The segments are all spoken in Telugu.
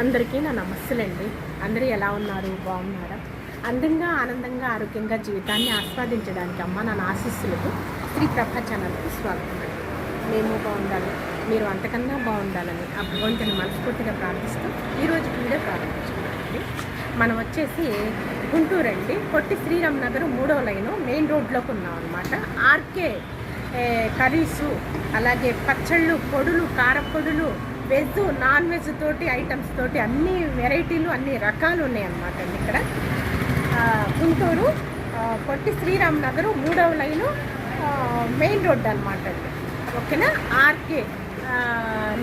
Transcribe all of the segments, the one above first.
అందరికీ నా నమస్సులండి. అందరూ ఎలా ఉన్నారు? బాగున్నారా? అందంగా, ఆనందంగా, ఆరోగ్యంగా జీవితాన్ని ఆస్వాదించడానికి అమ్మ నా ఆశీస్సులకు శ్రీ ప్రభ ఛానల్కి స్వాగతం అండి. మేము బాగుండాలి, మీరు అంతకన్నా బాగుండాలని ఆ భగవంతుని మనస్ఫూర్తిగా ప్రార్థిస్తూ ఈరోజు వీడియో ప్రారంభించుకున్నామండి. మనం వచ్చేసి గుంటూరు అండి, పొట్టి శ్రీరామ్ నగర్ 3వ లైను మెయిన్ రోడ్లోకి ఉన్నాం అనమాట. ఆర్కే కర్రీసు, అలాగే పచ్చళ్ళు, పొడులు, కారపొడులు, వెజ్ నాన్ వెజ్ తోటి ఐటమ్స్ తోటి అన్ని వెరైటీలు, అన్ని రకాలు ఉన్నాయన్నమాట అండి ఇక్కడ. గుంటూరు పొట్టి శ్రీరామ్ నగర్ 3వ లైను మెయిన్ రోడ్ అనమాట అండి. ఓకేనా? ఆర్కే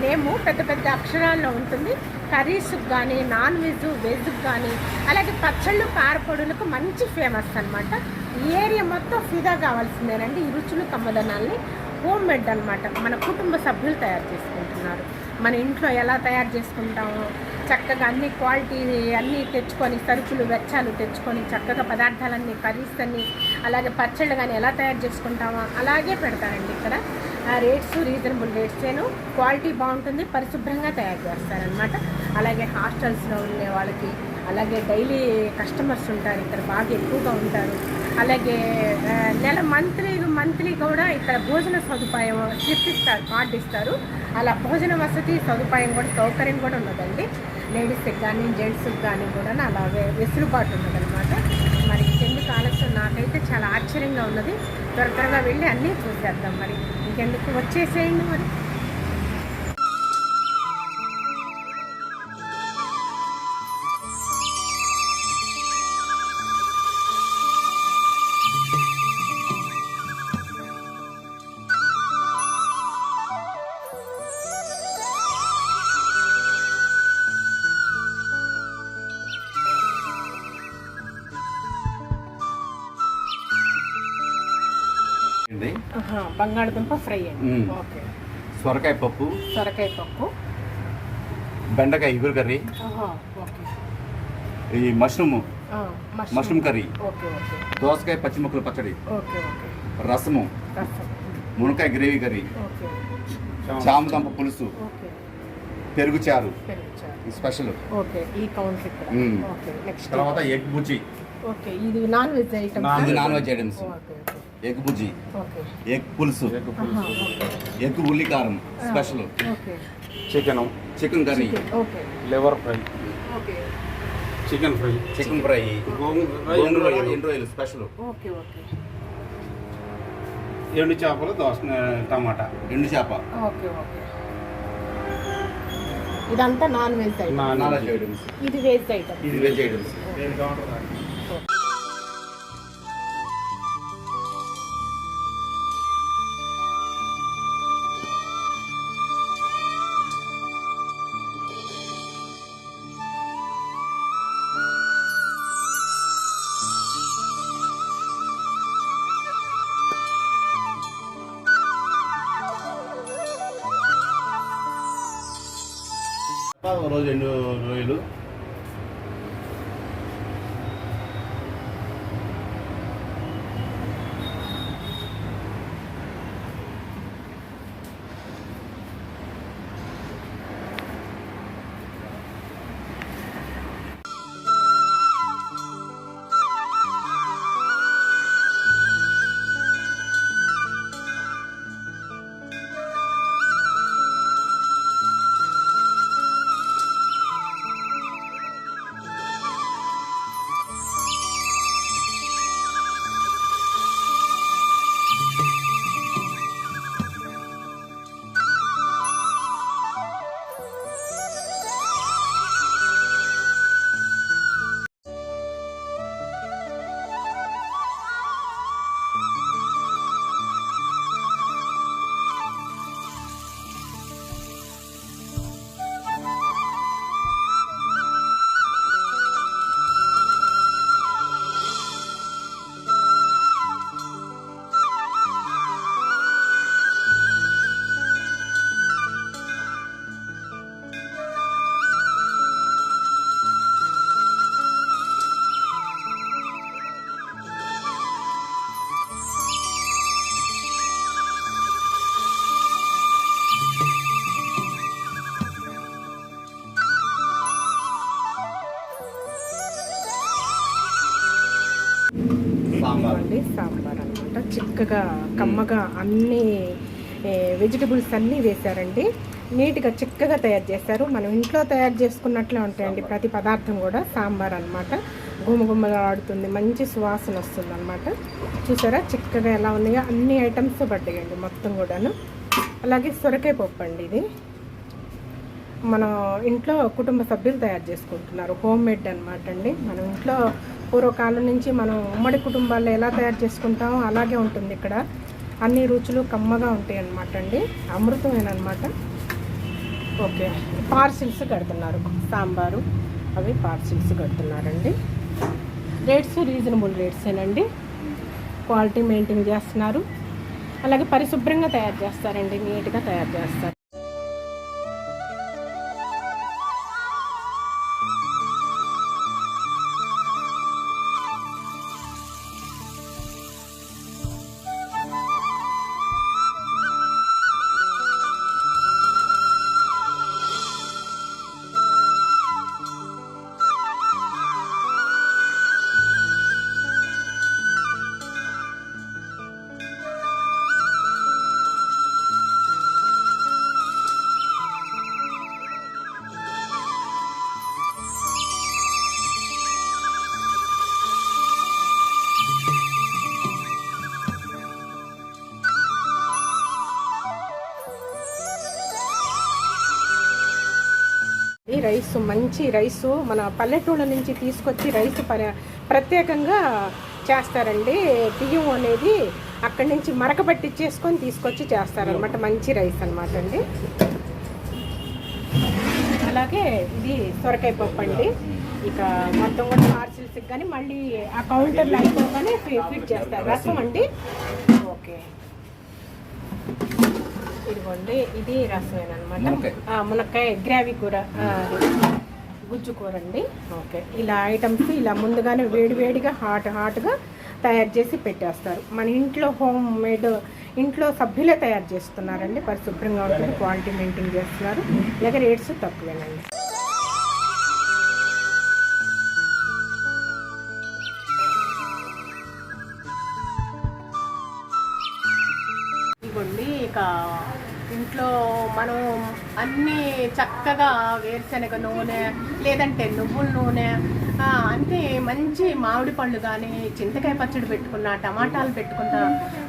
నేము పెద్ద పెద్ద అక్షరాల్లో ఉంటుంది. కర్రీస్కి కానీ, నాన్ వెజ్కి కానీ, అలాగే పచ్చళ్ళు, కారపొడులకు మంచి ఫేమస్ అనమాట. ఈ ఏరియా మొత్తం ఫిదా కావాల్సిందేనండి. ఈ రుచులు కమ్మదనాల్ని హోమ్ మేడ్ అనమాట, మన కుటుంబ సభ్యులు తయారు చేసుకుంటున్నారు. మన ఇంట్లో ఎలా తయారు చేసుకుంటామో చక్కగా అన్ని క్వాలిటీ అన్నీ తెచ్చుకొని, సరుకులు వెచ్చాలు తెచ్చుకొని చక్కగా పదార్థాలన్నీ, కర్రీస్ అన్నీ, అలాగే పచ్చళ్ళు కానీ ఎలా తయారు చేసుకుంటామో అలాగే పెడతారండి ఇక్కడ. రేట్స్ రీజనబుల్ రేట్సేను, క్వాలిటీ బాగుంటుంది, పరిశుభ్రంగా తయారు చేస్తారనమాట. అలాగే హాస్టల్స్లో ఉండే వాళ్ళకి, అలాగే డైలీ కస్టమర్స్ ఉంటారు ఇక్కడ, బాగా ఎక్కువగా ఉంటారు. అలాగే నెల మంత్లీ కూడా ఇక్కడ భోజన సదుపాయం స్లిప్ ఇస్తారు, కార్డు ఇస్తారు. అలా భోజన వసతి సదుపాయం కూడా, సౌకర్యం కూడా ఉన్నదండి. లేడీస్కి కానీ జెంట్స్కి కానీ కూడా అలాగే వెసులుబాటు ఉన్నదనమాట. మరి ఇంకెందుకు ఆలస్యం, నాకైతే చాలా ఆశ్చర్యంగా ఉన్నది. త్వరగా వెళ్ళి అన్నీ చూసేద్దాం. మరి ఇంకెందుకు, వచ్చేసేయండి మరి. బంగాళదుంప ఫ్రై అండి. ఓకే. సొరకాయ పప్పు, బెండకాయ ఇగురు కర్రీ, ఈ మష్రూమ్ కర్రీ, దోసకాయ పచ్చిమిరపకాయల పచ్చడి, రసము, మునక్కాయ గ్రేవీ కర్రీ, చామదుంప పులుసు, పెరుగు చారు స్పెషల్. తర్వాత ఎగ్ బుజ్జి, ఇది నాన్ వెజ్ ఐటమ్స్. ఎగ్ బుజ్జి, ఎగ్ పులుసు, ఎగ్ ఉల్లి కారం special, chicken curry, liver fry, chicken fry, రొయ్యలు స్పెషల్, ఎండు చేపలు, టమాటా, ఎండు చేప. ఇదంతా నాన్ వెజ్ ఐటమ్స్. ఇది వెజ్ ఐటమ్స్. రోజు ఎండు రొయ్యలు, చక్కగా కమ్మగా అన్ని వెజిటబుల్స్ అన్నీ వేశారండి. నీట్గా చిక్కగా తయారు చేస్తారు. మనం ఇంట్లో తయారు చేసుకున్నట్లే ఉంటాయండి ప్రతి పదార్థం కూడా. సాంబార్ అనమాట, గుమ్మగుమ్మగా ఆడుతుంది, మంచి సువాసన వస్తుంది అనమాట. చూసారా చిక్కగా ఎలా ఉన్నాయో, అన్ని ఐటమ్స్ పడ్డాయండి మొత్తం కూడాను. అలాగే సొరకాయ పప్పు అండి, ఇది మన ఇంట్లో కుటుంబ సభ్యులు తయారు చేసుకుంటున్నారు, హోమ్ మేడ్ అనమాట అండి. మనం ఇంట్లో పూర్వకాలం నుంచి మనం ఉమ్మడి కుటుంబాల్లో ఎలా తయారు చేసుకుంటామో అలాగే ఉంటుంది ఇక్కడ. అన్ని రుచులు కమ్మగా ఉంటాయి అన్నమాట అండి, అమృతమేనమాట. ఓకే, పార్సిల్స్ కడుతున్నారు, సాంబారు అవి పార్సిల్స్ కడుతున్నారండి. రేట్స్ రీజనబుల్ రేట్సేనండి, క్వాలిటీ మెయింటైన్ చేస్తున్నారు. అలాగే పరిశుభ్రంగా తయారు చేస్తారండి, నీట్గా తయారు చేస్తారు. ఈ రైస్ మంచి రైసు మన పల్లెటూళ్ళ నుంచి తీసుకొచ్చి రైస్ ప్రత్యేకంగా చేస్తారండి. బియ్యం అనేది అక్కడి నుంచి మరక పట్టించేసుకొని తీసుకొచ్చి చేస్తారనమాట. మంచి రైస్ అనమాట అండి. అలాగే ఇది సొరకాయ పప్పు అండి. ఇక మొత్తం కూడా పార్సిల్స్కి కానీ మళ్ళీ ఆ కౌంటర్లో అయిపోగానే ఫిట్ చేస్తారు. రసం అండి. ఓకే, ఇదిగోండి ఇది రసమేనమాట. మునక్కాయ గ్రేవీ కూర, గుజ్జు కూర అండి. ఓకే, ఇలా ఐటమ్స్ ఇలా ముందుగానే వేడివేడిగా హాట్గా తయారు చేసి పెట్టేస్తారు. మన ఇంట్లో హోమ్ మేడ్ ఇంట్లో సభ్యులే తయారు చేస్తున్నారండి. పరిశుభ్రంగా ఉంటుంది, క్వాలిటీ మెయింటైన్ చేస్తున్నారు. అలాగే రేట్స్ తక్కువేనండి. ఇక ఇంట్లో మనం అన్నీ చక్కగా వేరుశనగ నూనె లేదంటే నువ్వుల నూనె అంటే మంచి మామిడి పళ్ళు కానీ చింతకాయ పచ్చడి పెట్టుకున్నా, టమాటాలు పెట్టుకుంటా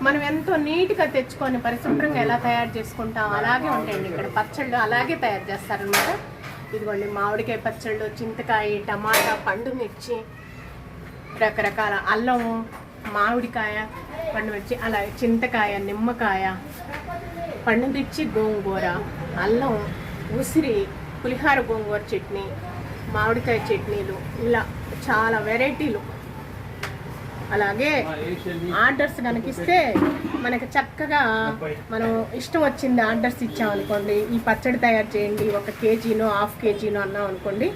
మనం ఎంతో నీట్గా తెచ్చుకొని పరిశుభ్రంగా ఎలా తయారు చేసుకుంటాం అలాగే ఉంటాయండి ఇక్కడ. పచ్చళ్ళు అలాగే తయారు చేస్తారనమాట. ఇదిగోండి మామిడికాయ పచ్చళ్ళు, చింతకాయ, టమాటా, పండు మిర్చి, రకరకాల అల్లం, మామిడికాయ, పండు మిర్చి, అలాగే చింతకాయ, నిమ్మకాయ, పండు మిర్చి, గోంగూర, అల్లం, ఉసిరి, పులిహార గోంగూర చట్నీ, మామిడికాయ చట్నీలు, ఇలా చాలా వెరైటీలు. అలాగే ఆర్డర్స్ కనుకిస్తే మనకి చక్కగా మనం ఇష్టం వచ్చింది ఆర్డర్స్ ఇచ్చామనుకోండి, ఈ పచ్చడి తయారు చేయండి 1 కేజీనో 1/2 కేజీనో అన్నాం అనుకోండి,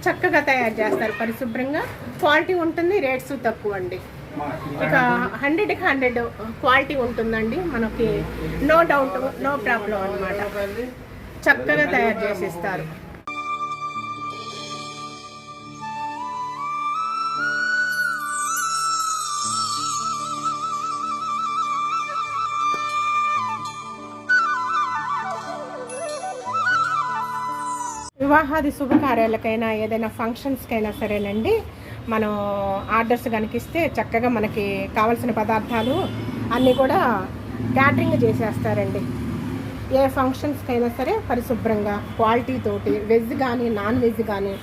చక్కగా తయారు చేస్తారు. పరిశుభ్రంగా క్వాలిటీ ఉంటుంది, రేట్స్ తక్కువ అండి. ఇక 100కి 100 క్వాలిటీ ఉంటుందండి మనకి, నో డౌట్, నో ప్రాబ్లం అనమాట. చక్కగా తయారు చేసిస్తారు. వివాహాది శుభకార్యాలకైనా ఏదైనా ఫంక్షన్స్కైనా సరేనండి, మనం ఆర్డర్స్ కనిపిస్తే చక్కగా మనకి కావాల్సిన పదార్థాలు అన్నీ కూడా క్యాటరింగ్ చేసేస్తారండి. ఏ ఫంక్షన్స్కైనా సరే పరిశుభ్రంగా క్వాలిటీ తోటి, వెజ్ కానీ నాన్ వెజ్ కానీ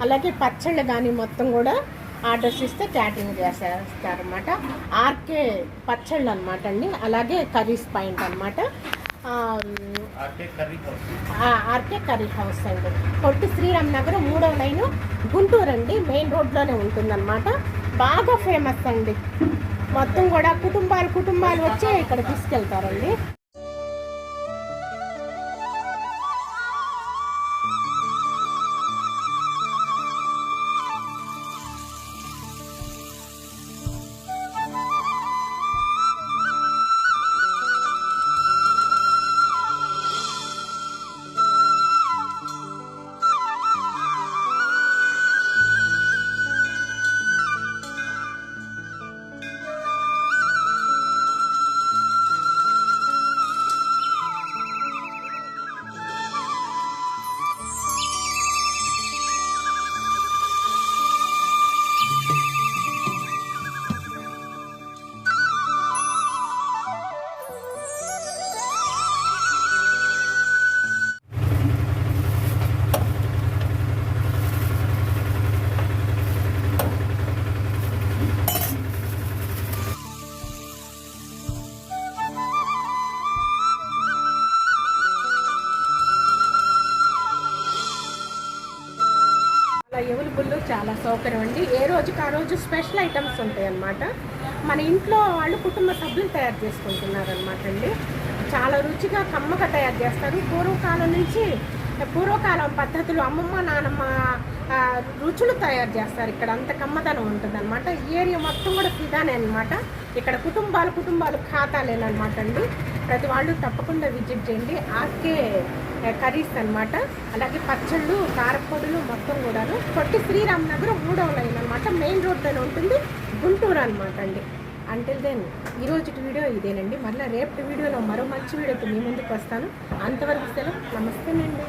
అలాగే పచ్చళ్ళు కానీ మొత్తం కూడా ఆర్డర్స్ ఇస్తే క్యాటరింగ్ చేసేస్తారనమాట. ఆర్కే పచ్చళ్ళు అనమాట అండి. అలాగే కర్రీస్ పాయింట్ అనమాట, ఆర్కే కర్రీ హౌస్ అండి. పొట్టి శ్రీరామ్ నగర్ 3వ లైను, గుంటూరు అండి. మెయిన్ రోడ్లోనే ఉంటుందన్నమాట. బాగా ఫేమస్ అండి. మొత్తం కూడా కుటుంబాలు వచ్చి ఇక్కడ తీసుకెళ్తారండి. అవైలబుల్, చాలా సౌకర్యం అండి. ఏ రోజుకి ఆ రోజు స్పెషల్ ఐటమ్స్ ఉంటాయి అన్నమాట. మన ఇంట్లో వాళ్ళు కుటుంబ సభ్యులు తయారు చేసుకుంటున్నారు అనమాట అండి. చాలా రుచిగా కమ్మగా తయారు చేస్తారు. పూర్వకాలం పద్ధతులు అమ్మమ్మ నానమ్మ రుచులు తయారు చేస్తారు. ఇక్కడ అంత కమ్మదనం ఉంటుంది అనమాట. ఈ ఏరియా మొత్తం కూడా ఫిదానే అనమాట. ఇక్కడ కుటుంబాలు ఖాతాలేనమాట అండి. ప్రతి వాళ్ళు తప్పకుండా విజిట్ చేయండి. ఆర్కే కర్రీస్ అనమాట. అలాగే పచ్చళ్ళు, కారపొడులు మొత్తం కూడాను. కొట్టి శ్రీరామ్ నగర్ 3వ లైన్ అనమాట. మెయిన్ రోడ్లోనే ఉంటుంది, గుంటూరు అనమాట అండి. అంటిల్ దెన్ ఈరోజు వీడియో ఇదేనండి. మళ్ళీ రేపటి వీడియోలో మరో మంచి వీడియోతో మీ ముందుకు వస్తాను. అంతవరకు సెలవు, నమస్తేనండి.